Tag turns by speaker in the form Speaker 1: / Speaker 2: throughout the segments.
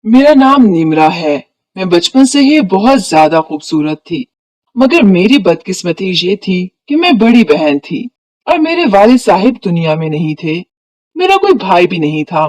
Speaker 1: मेरा नाम निम्रा है। मैं बचपन से ही बहुत ज्यादा खूबसूरत थी, मगर मेरी बदकिस्मती ये थी कि मैं बड़ी बहन थी और मेरे वालिद साहिब दुनिया में नहीं थे। मेरा कोई भाई भी नहीं था।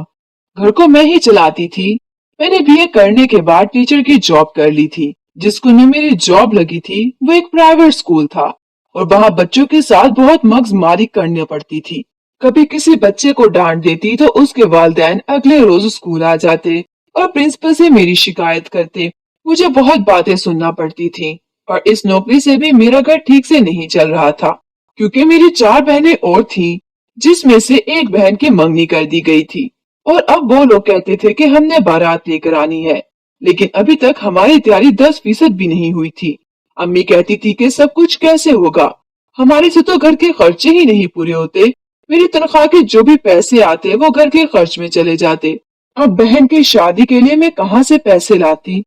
Speaker 1: घर को मैं ही चलाती थी। मैंने बीए करने के बाद टीचर की जॉब कर ली थी। जिस स्कूल में मेरी जॉब लगी थी वो एक प्राइवेट स्कूल था और वहाँ बच्चों के साथ बहुत मगजमारी करनी पड़ती थी। कभी किसी बच्चे को डांट देती तो उसके वालिदैन अगले रोज स्कूल आ जाते और प्रिंसिपल से मेरी शिकायत करते। मुझे बहुत बातें सुनना पड़ती थी और इस नौकरी से भी मेरा घर ठीक से नहीं चल रहा था, क्योंकि मेरी चार बहनें और थीं, जिसमें से एक बहन की मंगनी कर दी गई थी और अब वो लोग कहते थे कि हमने बारात लेकर आनी है, लेकिन अभी तक हमारी तैयारी 10% भी नहीं हुई थी। अम्मी कहती थी कि सब कुछ कैसे होगा, हमारे से तो घर के खर्चे ही नहीं पूरे होते। मेरी तनख्वाह के जो भी पैसे आते वो घर के खर्च में चले जाते। अब बहन की शादी के लिए मैं कहाँ से पैसे लाती।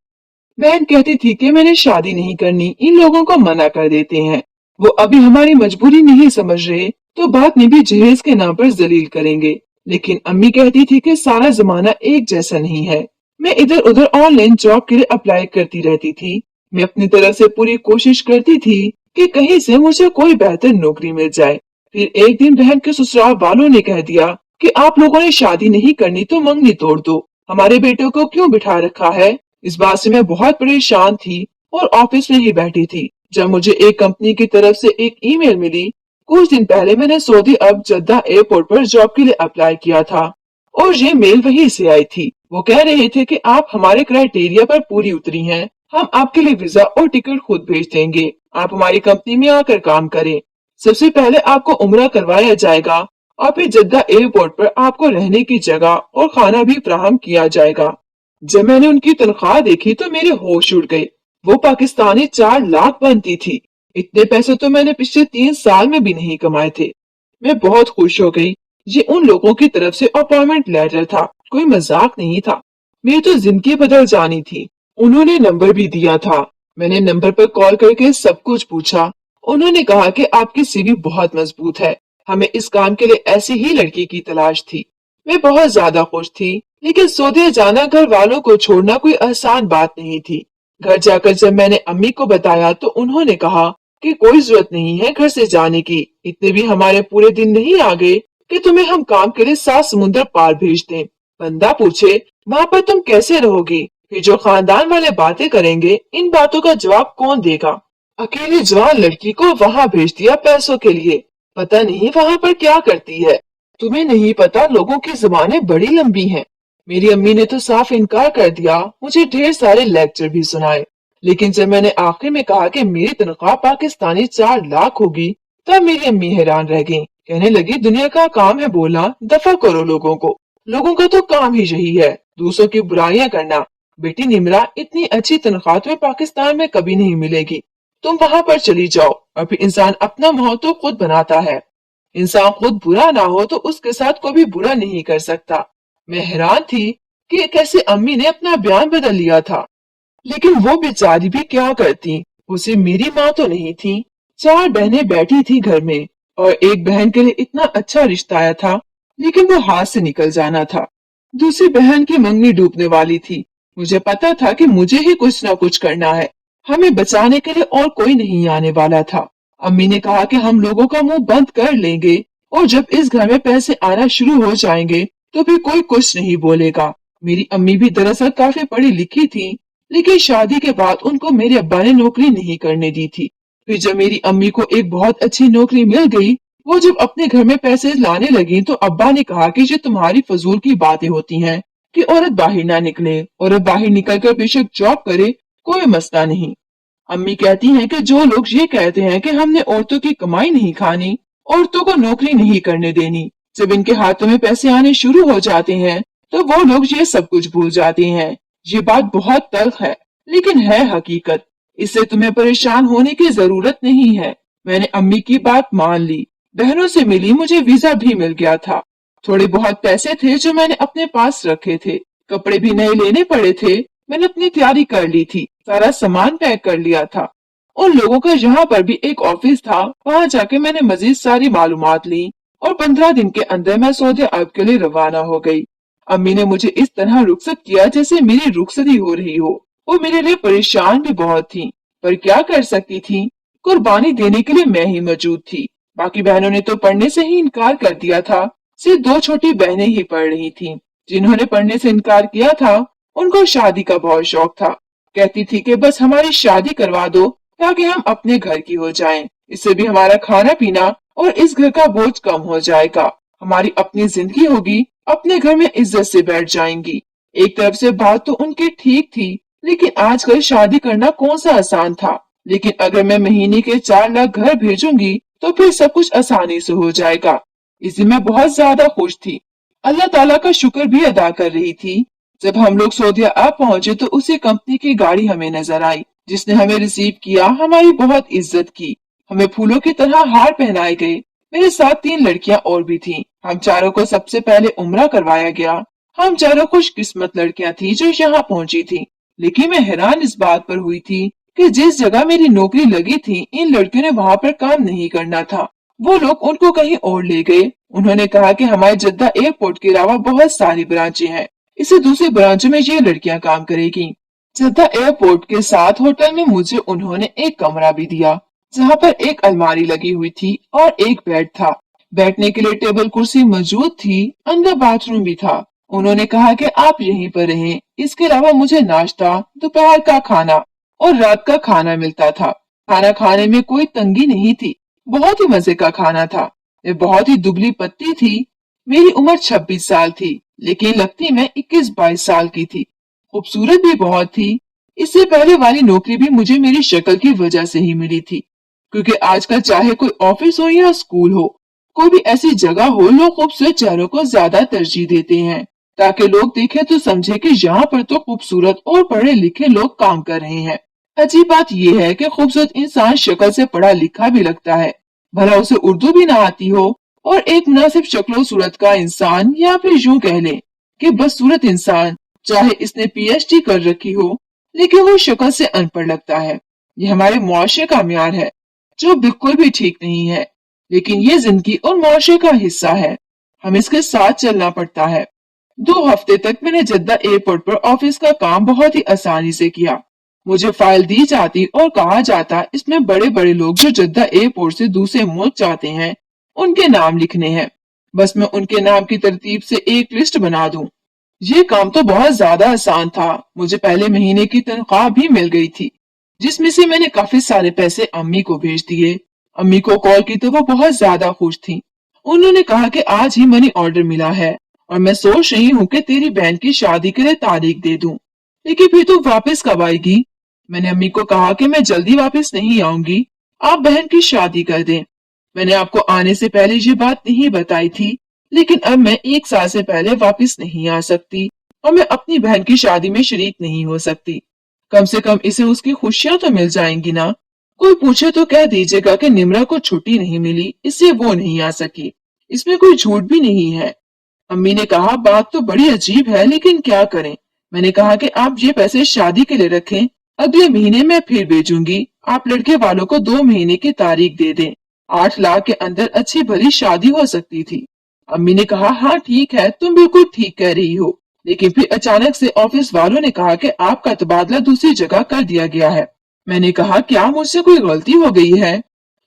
Speaker 1: बहन कहती थी कि मैंने शादी नहीं करनी, इन लोगों को मना कर देते हैं, वो अभी हमारी मजबूरी नहीं समझ रहे तो बाद में भी जहेज के नाम पर जलील करेंगे। लेकिन अम्मी कहती थी कि सारा जमाना एक जैसा नहीं है। मैं इधर उधर ऑनलाइन जॉब के लिए अप्लाई करती रहती थी। मैं अपनी तरफ से पूरी कोशिश करती थी कि कहीं से मुझे कोई बेहतर नौकरी मिल जाए। फिर एक दिन बहन के ससुराल वालों ने कह दिया कि आप लोगों ने शादी नहीं करनी तो मंगनी तोड़ दो, हमारे बेटों को क्यों बिठा रखा है। इस बात से मैं बहुत परेशान थी और ऑफिस में ही बैठी थी जब मुझे एक कंपनी की तरफ से एक ईमेल मिली। कुछ दिन पहले मैंने सऊदी अरब जद्दा एयरपोर्ट पर जॉब के लिए अप्लाई किया था और ये मेल वहीं से आई थी। वो कह रहे थे कि आप हमारे क्राइटेरिया पर पूरी उतरी हैं, हम आपके लिए वीजा और टिकट खुद भेज देंगे, आप हमारी कंपनी में आकर काम करें। सबसे पहले आपको उम्रा करवाया जाएगा और फिर जद्दा एयरपोर्ट पर आपको रहने की जगह और खाना भी फराहम किया जाएगा। जब मैंने उनकी तनख्वाह देखी तो मेरे होश उड़ गए। वो पाकिस्तानी 4 लाख बनती थी। इतने पैसे तो मैंने पिछले 3 साल में भी नहीं कमाए थे। मैं बहुत खुश हो गई। ये उन लोगों की तरफ से अपॉइंटमेंट लेटर था, कोई मजाक नहीं था। मेरी तो जिंदगी बदल जानी थी। उन्होंने नंबर भी दिया था। मैंने नंबर पर कॉल करके सब कुछ पूछा। उन्होंने कहा कि आपकी सीवी बहुत मजबूत है, हमें इस काम के लिए ऐसी ही लड़की की तलाश थी। मैं बहुत ज्यादा खुश थी, लेकिन सऊदी जाना घर वालों को छोड़ना कोई आसान बात नहीं थी। घर जाकर जब मैंने अम्मी को बताया तो उन्होंने कहा कि कोई जरूरत नहीं है घर से जाने की, इतने भी हमारे पूरे दिन नहीं आ गए कि तुम्हें हम काम के लिए 7 समुंदर पार भेज दें। बंदा पूछे वहाँ पर तुम कैसे रहोगी, फिर जो खानदान वाले बातें करेंगे, इन बातों का जवाब कौन देगा। अकेली जवान लड़की को वहाँ भेज दिया पैसों के लिए, पता नहीं वहाँ पर क्या करती है। तुम्हें नहीं पता, लोगों की जुबानें बड़ी लंबी हैं। मेरी अम्मी ने तो साफ इनकार कर दिया, मुझे ढेर सारे लेक्चर भी सुनाए। लेकिन जब मैंने आखिर में कहा कि मेरी तनख्वाह पाकिस्तानी 4 लाख होगी, तब मेरी अम्मी हैरान रह गईं। कहने लगी दुनिया का काम है बोलना, दफा करो लोगों को, लोगों का तो काम ही यही है, दूसरों की बुराइयां करना। बेटी निमरा, इतनी अच्छी तनख्वाह तुम्हें पाकिस्तान में कभी नहीं मिलेगी। तुम वहां पर चली जाओ और फिर इंसान अपना माहौल तो खुद बनाता है। इंसान खुद बुरा ना हो तो उसके साथ कोई भी बुरा नहीं कर सकता। मैं हैरान थी कि कैसे अम्मी ने अपना बयान बदल लिया था। लेकिन वो बेचारी भी क्या करती, उसे मेरी माँ तो नहीं थी। 4 बहनें बैठी थी घर में और एक बहन के लिए इतना अच्छा रिश्ता आया था, लेकिन वो हाथ से निकल जाना था। दूसरी बहन की मंगनी डूबने वाली थी। मुझे पता था कि मुझे ही कुछ ना कुछ करना है, हमें बचाने के लिए और कोई नहीं आने वाला था। अम्मी ने कहा कि हम लोगों का मुंह बंद कर लेंगे और जब इस घर में पैसे आना शुरू हो जाएंगे तो फिर कोई कुछ नहीं बोलेगा। मेरी अम्मी भी दरअसल काफी पढ़ी लिखी थी, लेकिन शादी के बाद उनको मेरे अब्बा ने नौकरी नहीं करने दी थी। फिर जब मेरी अम्मी को एक बहुत अच्छी नौकरी मिल गई, वो जब अपने घर में पैसे लाने लगी तो अब्बा ने कहा कि ये तुम्हारी फजूल की बातें होती हैं कि औरत बाहर ना निकले, औरत बाहर निकलकर बेशक जॉब करे, कोई मसला नहीं। अम्मी कहती हैं कि जो लोग ये कहते हैं कि हमने औरतों की कमाई नहीं खानी, औरतों को नौकरी नहीं करने देनी, जब इनके हाथों में पैसे आने शुरू हो जाते हैं तो वो लोग ये सब कुछ भूल जाते हैं। ये बात बहुत तल्ख है, लेकिन है हकीकत। इससे तुम्हें परेशान होने की जरूरत नहीं है। मैंने अम्मी की बात मान ली, बहनों से मिली, मुझे वीजा भी मिल गया था। थोड़े बहुत पैसे थे जो मैंने अपने पास रखे थे, कपड़े भी नए लेने पड़े थे। मैंने अपनी तैयारी कर ली थी, सारा सामान पैक कर लिया था। उन लोगों का यहाँ पर भी एक ऑफिस था, वहाँ जाके मैंने मजीद सारी मालूमात ली और 15 दिन के अंदर मैं सऊदी अरब के लिए रवाना हो गई। अम्मी ने मुझे इस तरह रुखसत किया जैसे मेरी रुखसती हो रही हो। वो मेरे लिए परेशान भी बहुत थी, पर क्या कर सकती थी, कुर्बानी देने के लिए मैं ही मौजूद थी। बाकी बहनों ने तो पढ़ने से ही इनकार कर दिया था। सिर्फ दो छोटी बहनें ही पढ़ रही थीं। जिन्होंने पढ़ने से इनकार किया था, उनको शादी का बहुत शौक था। कहती थी कि बस हमारी शादी करवा दो ताकि हम अपने घर की हो जाएं। इससे भी हमारा खाना पीना और इस घर का बोझ कम हो जाएगा। हमारी अपनी जिंदगी होगी, अपने घर में इज्जत से बैठ जाएंगी। एक तरफ से बात तो उनकी ठीक थी, लेकिन आजकल शादी करना कौन सा आसान था। लेकिन अगर मैं महीने के 4 लाख घर भेजूंगी तो फिर सब कुछ आसानी से हो जाएगा। इसलिए मैं बहुत ज्यादा खुश थी। अल्लाह ताला का शुक्र भी अदा कर रही थी। जब हम लोग सऊदीया आ पहुंचे तो उसी कंपनी की गाड़ी हमें नजर आई, जिसने हमें रिसीव किया, हमारी बहुत इज्जत की। हमें फूलों की तरह हार पहनाए गए। मेरे साथ 3 लड़कियां और भी थीं। हम चारों को सबसे पहले उम्रा करवाया गया। हम चारों खुशकिस्मत लड़कियां थी जो यहाँ पहुंची थी। लेकिन मैं हैरान इस बात पर हुई थी कि जिस जगह मेरी नौकरी लगी थी, इन लड़कियों ने वहाँ पर काम नहीं करना था। वो लोग उनको कहीं और ले गए। उन्होंने कहा कि हमारे जद्दा एयरपोर्ट के अलावा बहुत सारी ब्रांचें हैं, इसे दूसरी ब्रांचों में ये लड़कियां काम करेगी। जद्दा एयरपोर्ट के साथ होटल में मुझे उन्होंने एक कमरा भी दिया, जहाँ पर एक अलमारी लगी हुई थी और एक बेड था। बैठने के लिए टेबल कुर्सी मौजूद थी, अंदर बाथरूम भी था। उन्होंने कहा कि आप यहीं पर रहें। इसके अलावा मुझे नाश्ता, दोपहर का खाना और रात का खाना मिलता था। खाना खाने में कोई तंगी नहीं थी, बहुत ही मजे का खाना था। मैं बहुत ही दुबली पतली थी। मेरी उम्र 26 साल थी, लेकिन लगती मैं 21-22 साल की थी। खूबसूरत भी बहुत थी। इससे पहले वाली नौकरी भी मुझे मेरी शक्ल की वजह से ही मिली थी, क्योंकि आजकल चाहे कोई ऑफिस हो या स्कूल हो, कोई भी ऐसी जगह हो, लोग खूबसूरत चेहरों को ज्यादा तरजीह देते हैं, ताकि लोग देखें तो समझे कि यहाँ पर तो खूबसूरत और पढ़े लिखे लोग काम कर रहे हैं। अजीब बात यह है कि खूबसूरत इंसान शक्ल से पढ़ा लिखा भी लगता है, भला उसे उर्दू भी ना आती हो। और एक मुनासिब शक्लो सूरत का इंसान, या फिर यूं कह लें कि बदसूरत इंसान, चाहे इसने पीएचडी कर रखी हो, लेकिन वो शक्ल से अनपढ़ लगता है। ये हमारे मुआशरे का म्यार है, जो बिल्कुल भी ठीक नहीं है। लेकिन ये जिंदगी और मुआशरे का हिस्सा है, हमें इसके साथ चलना पड़ता है। 2 हफ्ते तक मैंने जद्दा एयरपोर्ट पर ऑफिस का काम बहुत ही आसानी से किया। मुझे फाइल दी जाती और कहा जाता, इसमें बड़े बड़े लोग जो जद्दा एयरपोर्ट से दूसरे मुल्क जाते हैं, उनके नाम लिखने हैं। बस मैं उनके नाम की तरतीब से एक लिस्ट बना दूं। ये काम तो बहुत ज्यादा आसान था। मुझे पहले महीने की तनख्वाह भी मिल गई थी, जिसमें से मैंने काफी सारे पैसे अम्मी को भेज दिए। अम्मी को कॉल की तो वो बहुत ज्यादा खुश थी। उन्होंने कहा कि आज ही मनी ऑर्डर मिला है और मैं सोच रही हूँ कि तेरी बहन की शादी के लिए तारीख दे दूं। लेकिन फिर तू वापस कब आएगी? मैंने अम्मी को कहा कि मैं जल्दी वापस नहीं आऊंगी, आप बहन की शादी कर दें। मैंने आपको आने से पहले ये बात नहीं बताई थी, लेकिन अब मैं 1 साल से पहले वापस नहीं आ सकती और मैं अपनी बहन की शादी में शरीक नहीं हो सकती। कम से कम इसे उसकी खुशियां तो मिल जाएंगी ना। कोई पूछे तो कह दीजिएगा कि निम्रा को छुट्टी नहीं मिली, इससे वो नहीं आ सकी। इसमें कोई झूठ भी नहीं है। अम्मी ने कहा, बात तो बड़ी अजीब है, लेकिन क्या करें। मैंने कहा कि आप ये पैसे शादी के लिए रखें, अगले महीने मैं फिर भेजूंगी। आप लड़के वालों को 2 महीने की तारीख दे दें। 8 लाख के अंदर अच्छी भली शादी हो सकती थी। अम्मी ने कहा, हाँ ठीक है, तुम बिल्कुल ठीक कह रही हो। लेकिन फिर अचानक से ऑफिस वालों ने कहा कि आपका तबादला दूसरी जगह कर दिया गया है। मैंने कहा, क्या मुझसे कोई गलती हो गई है?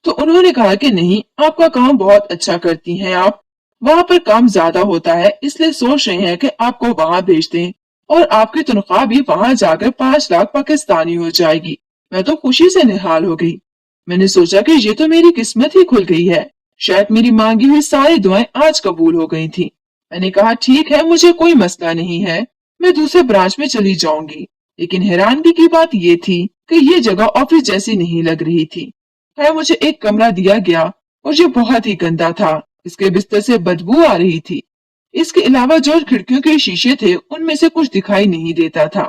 Speaker 1: तो उन्होंने कहा कि नहीं, आपका काम बहुत अच्छा करती हैं आप। वहाँ पर काम ज्यादा होता है, इसलिए सोच रहे हैं कि आपको वहाँ भेज दें और आपकी तनख्वाह भी वहाँ जाकर 5 लाख पाकिस्तानी हो जाएगी। मैं तो खुशी से निहाल हो गई। मैंने सोचा कि ये तो मेरी किस्मत ही खुल गई है। शायद मेरी मांगी हुई सारी दुआएं आज कबूल हो गई थी। मैंने कहा, ठीक है, मुझे कोई मसला नहीं है, मैं दूसरे ब्रांच में चली जाऊंगी। लेकिन हैरानगी की बात ये थी कि ये जगह ऑफिस जैसी नहीं लग रही थी। मुझे एक कमरा दिया गया और ये बहुत ही गंदा था। इसके बिस्तर से बदबू आ रही थी। इसके अलावा जो खिड़कियों के शीशे थे, उनमें से कुछ दिखाई नहीं देता था,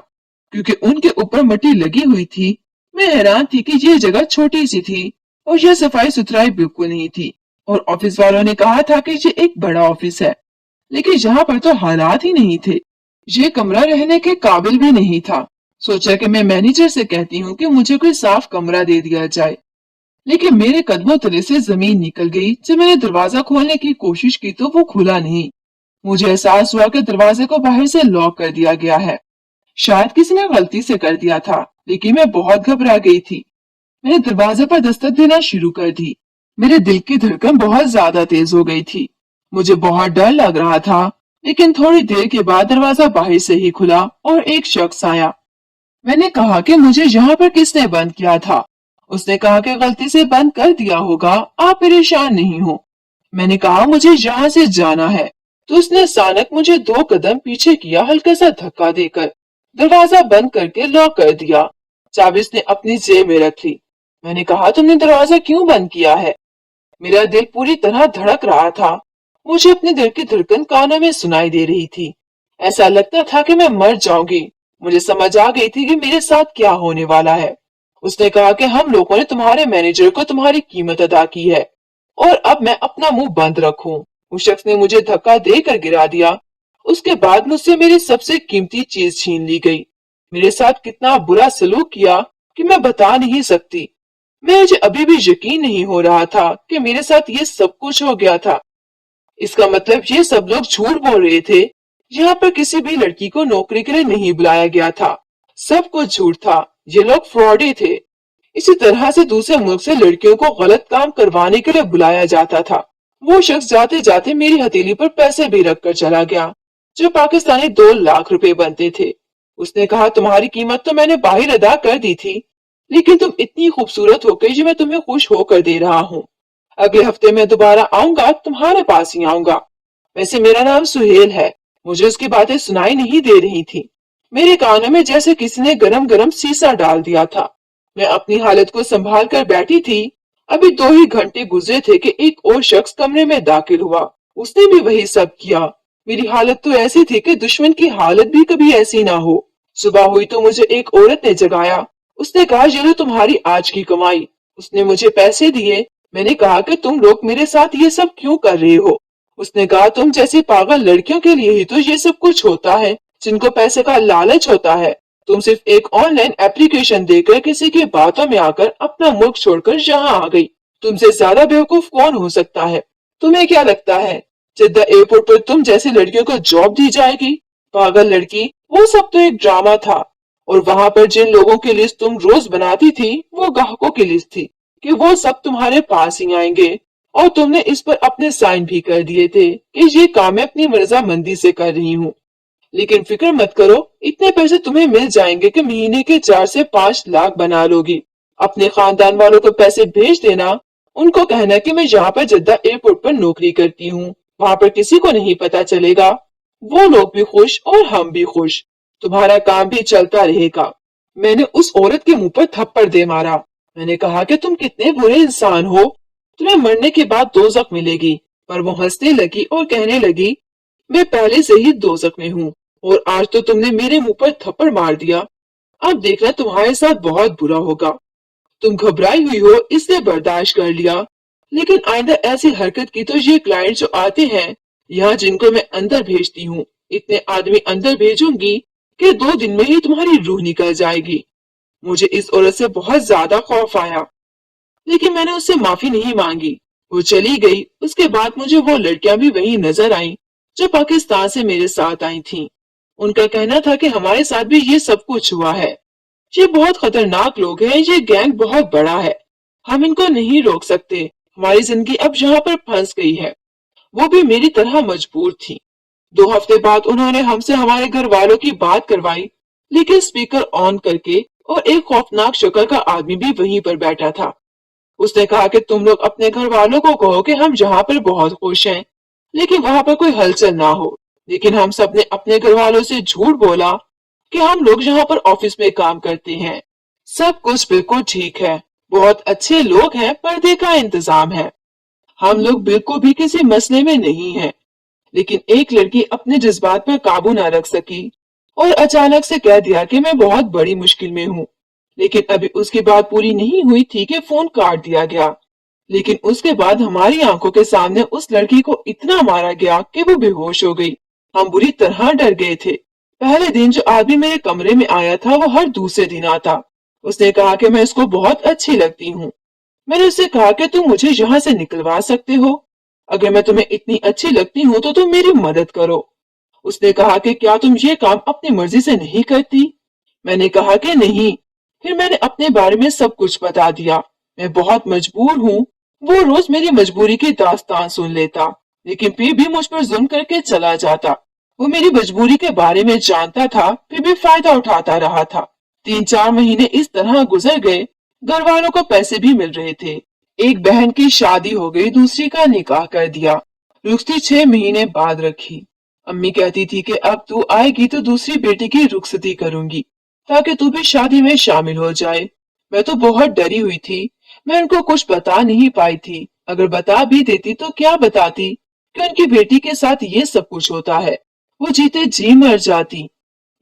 Speaker 1: क्योंकि उनके ऊपर मिट्टी लगी हुई थी। मैं हैरान थी कि यह जगह छोटी सी थी और यह सफाई सुथराई बिल्कुल नहीं थी। और ऑफिस वालों ने कहा था कि ये एक बड़ा ऑफिस है, लेकिन यहाँ पर तो हालात ही नहीं थे। ये कमरा रहने के काबिल भी नहीं था। सोचा कि मैं मैनेजर से कहती हूँ कि मुझे कोई साफ कमरा दे दिया जाए। लेकिन मेरे कदमों तले से जमीन निकल गई। जब मैंने दरवाजा खोलने की कोशिश की तो वो खुला नहीं। मुझे एहसास हुआ कि दरवाजे को बाहर से लॉक कर दिया गया है। शायद किसी ने गलती से कर दिया था, लेकिन मैं बहुत घबरा गई थी। मैंने दरवाजे पर दस्तक देना शुरू कर दी। मेरे दिल की धड़कन बहुत ज्यादा तेज हो गई थी। मुझे बहुत डर लग रहा था, लेकिन थोड़ी देर के बाद दरवाजा बाहर से ही खुला और एक शख्स आया। मैंने कहा कि मुझे यहाँ पर किसने बंद किया था। उसने कहा कि गलती से बंद कर दिया होगा, आप परेशान नहीं हो। मैंने कहा मुझे यहाँ से जाना है, तो उसने अचानक मुझे 2 कदम पीछे किया, हल्का सा धक्का देकर दरवाजा बंद करके लॉक कर दिया। चाबी उसने अपनी जेब में रख ली। मैंने कहा तुमने दरवाजा क्यों बंद किया है? मेरा दिल पूरी तरह धड़क रहा था। मुझे अपने दिल की धड़कन कानों में सुनाई दे रही थी। ऐसा लगता था कि मैं मर जाऊंगी। मुझे समझ आ गई थी कि मेरे साथ क्या होने वाला है। उसने कहा कि हम लोगों ने तुम्हारे मैनेजर को तुम्हारी कीमत अदा की है और अब मैं अपना मुंह बंद रखूं। उस शख्स ने मुझे धक्का देकर गिरा दिया। उसके बाद मुझसे मेरी सबसे कीमती चीज छीन ली गई। मेरे साथ कितना बुरा सलूक किया कि मैं बता नहीं सकती। मुझे अभी भी यकीन नहीं हो रहा था कि मेरे साथ ये सब कुछ हो गया था। इसका मतलब ये सब लोग झूठ बोल रहे थे। यहाँ पर किसी भी लड़की को नौकरी के लिए नहीं बुलाया गया था। सब कुछ झूठ था। ये लोग फ्रॉडी थे। इसी तरह से दूसरे मुल्क से लड़कियों को गलत काम करवाने के लिए बुलाया जाता था। वो शख्स जाते जाते मेरी हथेली पर पैसे भी रख कर चला गया, जो पाकिस्तानी 2 लाख रुपए बनते थे। उसने कहा तुम्हारी कीमत तो मैंने बाहर अदा कर दी थी, लेकिन तुम इतनी खूबसूरत हो गई जो मैं तुम्हें खुश होकर दे रहा हूँ। अगले हफ्ते मैं दोबारा आऊंगा, तुम्हारे पास ही आऊंगा। वैसे मेरा नाम सुहेल है। मुझे उसकी बातें सुनाई नहीं दे रही थी। मेरे कानों में जैसे किसी ने गरम गरम सीसा डाल दिया था। मैं अपनी हालत को संभाल कर बैठी थी। अभी 2 ही घंटे गुजरे थे कि एक और शख्स कमरे में दाखिल हुआ। उसने भी वही सब किया। मेरी हालत तो ऐसी थी कि दुश्मन की हालत भी कभी ऐसी ना हो। सुबह हुई तो मुझे एक औरत ने जगाया। उसने कहा ये लो तुम्हारी आज की कमाई। उसने मुझे पैसे दिए। मैंने कहा कि तुम लोग मेरे साथ ये सब क्यों कर रहे हो? उसने कहा तुम जैसी पागल लड़कियों के लिए ही तो ये सब कुछ होता है, जिनको पैसे का लालच होता है। तुम सिर्फ एक ऑनलाइन एप्लीकेशन देकर किसी की बातों में आकर अपना मुल्क छोड़कर यहाँ आ गई। तुमसे ज्यादा बेवकूफ कौन हो सकता है? तुम्हें क्या लगता है जिद्दा एयरपोर्ट पर तुम जैसी लड़कियों को जॉब दी जाएगी? पागल लड़की, वो सब तो एक ड्रामा था। और वहां पर जिन लोगों की लिस्ट तुम रोज बनाती थी, वो ग्राहकों की लिस्ट थी कि वो सब तुम्हारे पास ही आएंगे। और तुमने इस पर अपने साइन भी कर दिए थे कि ये काम मैं अपनी रजामंदी से कर रही हूँ। लेकिन फिक्र मत करो, इतने पैसे तुम्हें मिल जाएंगे कि महीने के 4 से 5 लाख बना लोगी। अपने खानदान वालों को पैसे भेज देना। उनको कहना कि मैं यहाँ पर जद्दा एयरपोर्ट पर नौकरी करती हूँ। वहां पर किसी को नहीं पता चलेगा। वो लोग भी खुश और हम भी खुश। तुम्हारा काम भी चलता रहेगा। मैंने उस औरत के मुंह पर थप्पड़ दे मारा। मैंने कहा कि तुम कितने बुरे इंसान हो। तुम्हें मरने के बाद दोज़ख मिलेगी। पर वो हंसने लगी और कहने लगी मैं पहले से ही दोज़ख में हूँ और आज तो तुमने मेरे मुंह पर थप्पड़ मार दिया। अब देखना तुम्हारे साथ बहुत बुरा होगा। तुम घबराई हुई हो इसलिए बर्दाश्त कर लिया, लेकिन आइंदा ऐसी हरकत की तो ये क्लाइंट जो आते हैं यहाँ, जिनको मैं अंदर भेजती हूँ, इतने आदमी अंदर भेजूंगी कि 2 दिन में ही तुम्हारी रूह निकल जाएगी। मुझे इस औरत से बहुत ज्यादा खौफ आया, लेकिन मैंने उससे माफी नहीं मांगी। वो चली गई। उसके बाद मुझे वो लड़कियां भी वही नजर आईं जो पाकिस्तान से मेरे साथ आई थीं। उनका कहना था कि हमारे साथ भी ये सब कुछ हुआ है। ये बहुत खतरनाक लोग हैं। ये गैंग बहुत बड़ा है। हम इनको नहीं रोक सकते। हमारी जिंदगी अब यहाँ पर फंस गई है। वो भी मेरी तरह मजबूर थी। 2 हफ्ते बाद उन्होंने हमसे हमारे घर वालों की बात करवाई, लेकिन स्पीकर ऑन करके, और एक खौफनाक शक्ल का आदमी भी वहीं पर बैठा था। उसने कहा कि तुम लोग अपने घर वालों को कहो कि हम यहाँ पर बहुत खुश हैं, लेकिन वहां पर कोई हलचल ना हो। लेकिन हम सब ने अपने घर वालों से झूठ बोला कि हम लोग यहाँ पर ऑफिस में काम करते हैं। सब कुछ बिल्कुल ठीक है। बहुत अच्छे लोग हैं। पर्दे का इंतजाम है। हम लोग बिल्कुल भी किसी मसले में नहीं हैं। लेकिन एक लड़की अपने जज्बात पर काबू ना रख सकी और अचानक से कह दिया कि मैं बहुत बड़ी मुश्किल में हूँ। लेकिन अभी उसकी बात पूरी नहीं हुई थी कि फोन काट दिया गया। लेकिन उसके बाद हमारी आंखों के सामने उस लड़की को इतना मारा गया कि वो बेहोश हो गई। हम बुरी तरह डर गए थे। पहले दिन जो आदमी मेरे कमरे में आया था वो हर दूसरे दिन आता। उसने कहा कि मैं उसको बहुत अच्छी लगती हूँ। मैंने उससे कहा कि तुम मुझे यहाँ से निकलवा सकते हो। अगर मैं तुम्हें इतनी अच्छी लगती हूँ तो तुम मेरी मदद करो। उसने कहा कि क्या तुम ये काम अपनी मर्जी से नहीं करती? मैंने कहा कि नहीं। फिर मैंने अपने बारे में सब कुछ बता दिया। मैं बहुत मजबूर हूँ। वो रोज मेरी मजबूरी की दास्तान सुन लेता, लेकिन फिर भी मुझ पर जुल्म करके चला जाता। वो मेरी मजबूरी के बारे में जानता था, फिर भी फायदा उठाता रहा था। 3-4 महीने इस तरह गुजर गए। घर वालों को पैसे भी मिल रहे थे। एक बहन की शादी हो गई, दूसरी का निकाह कर दिया। रुखसती 6 महीने बाद रखी। अम्मी कहती थी कि अब तू आएगी तो दूसरी बेटी की रुखसती करूंगी, ताकि तू भी शादी में शामिल हो जाए। मैं तो बहुत डरी हुई थी। मैं उनको कुछ बता नहीं पाई थी। अगर बता भी देती तो क्या बताती कि उनकी बेटी के साथ ये सब कुछ होता है। वो जीते जी मर जाती।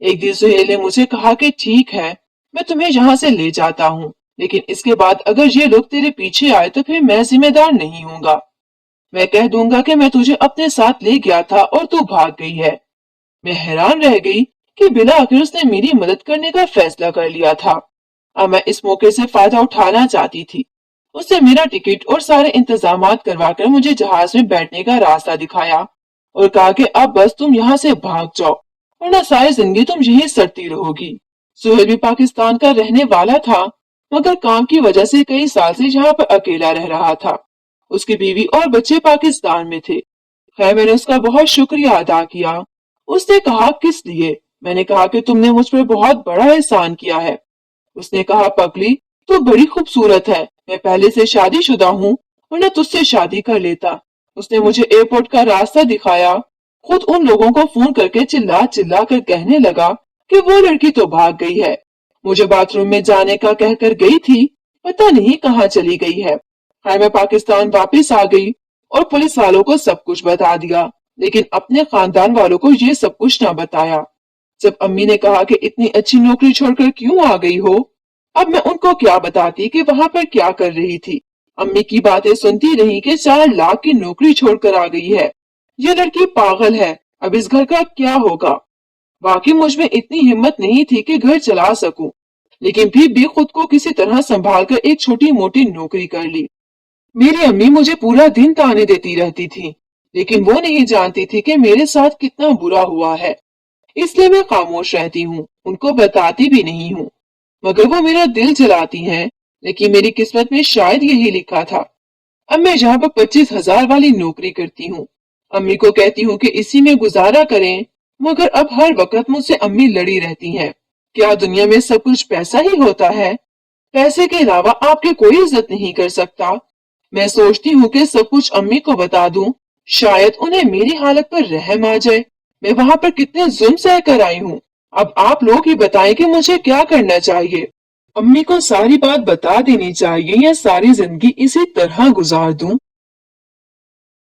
Speaker 1: एक दिन सुहेल ने मुझे कहा कि ठीक है, मैं तुम्हें यहाँ से ले जाता हूँ, लेकिन इसके बाद अगर ये लोग तेरे पीछे आए तो फिर मैं जिम्मेदार नहीं हूँगा। मैं कह दूंगा कि मैं तुझे अपने साथ ले गया था और तू भाग गई है। मैं हैरान रह गई कि बिला आखिर उसने मेरी मदद करने का फैसला कर लिया था। अब मैं इस मौके से फायदा उठाना चाहती थी। उसने मेरा टिकट और सारे इंतजामात करवाकर मुझे जहाज में बैठने का रास्ता दिखाया और कहा कि अब बस तुम यहाँ से भाग जाओ, वरना सारी जिंदगी तुम यहीं सड़ती रहोगी। सुहेल भी पाकिस्तान का रहने वाला था, मगर काम की वजह से कई साल से यहाँ पर अकेला रह रहा था। उसकी बीवी और बच्चे पाकिस्तान में थे। खैर, मैंने उसका बहुत शुक्रिया अदा किया। उसने कहा किस लिए? मैंने कहा कि तुमने मुझ पर बहुत बड़ा एहसान किया है। उसने कहा पगली, तू बड़ी खूबसूरत है। मैं पहले से शादीशुदा हूँ, वरना तुझसे शादी कर लेता। उसने मुझे एयरपोर्ट का रास्ता दिखाया। खुद उन लोगों को फोन करके चिल्ला चिल्ला कर कहने लगा कि वो लड़की तो भाग गई है। मुझे बाथरूम में जाने का कहकर गई थी, पता नहीं कहाँ चली गई है। खैर, मैं पाकिस्तान वापस आ गई और पुलिस वालों को सब कुछ बता दिया, लेकिन अपने खानदान वालों को ये सब कुछ ना बताया। जब अम्मी ने कहा कि इतनी अच्छी नौकरी छोड़कर क्यों आ गई हो, अब मैं उनको क्या बताती कि वहां पर क्या कर रही थी। अम्मी की बातें सुनती रही कि 4 लाख की नौकरी छोड़कर आ गई है। ये लड़की पागल है, अब इस घर का क्या होगा। बाकी मुझ में इतनी हिम्मत नहीं थी कि घर चला सकूं, लेकिन फिर भी खुद को किसी तरह संभाल कर एक छोटी मोटी नौकरी कर ली। मेरी अम्मी मुझे पूरा दिन ताने देती रहती थी, लेकिन वो नहीं जानती थी कि मेरे साथ कितना बुरा हुआ है। इसलिए मैं खामोश रहती हूँ, उनको बताती भी नहीं हूँ। मगर वो मेरा दिल जलाती हैं, लेकिन मेरी किस्मत में शायद यही लिखा था। अब मैं जहाँ पर 25,000 वाली नौकरी करती हूँ। अम्मी को कहती हूँ कि इसी में गुजारा करें, मगर अब हर वक्त मुझसे अम्मी लड़ी रहती हैं। क्या दुनिया में सब कुछ पैसा ही होता है? पैसे के अलावा आपकी कोई इज्जत नहीं कर सकता। मैं सोचती हूँ कि सब कुछ अम्मी को बता दूं, शायद उन्हें मेरी हालत पर रहम आ जाए। मैं वहां पर कितने जुल्म सह कर आई हूँ। अब आप लोग ही बताएं कि मुझे क्या करना चाहिए। अम्मी को सारी बात बता देनी चाहिए या सारी जिंदगी इसी तरह गुजार दूं?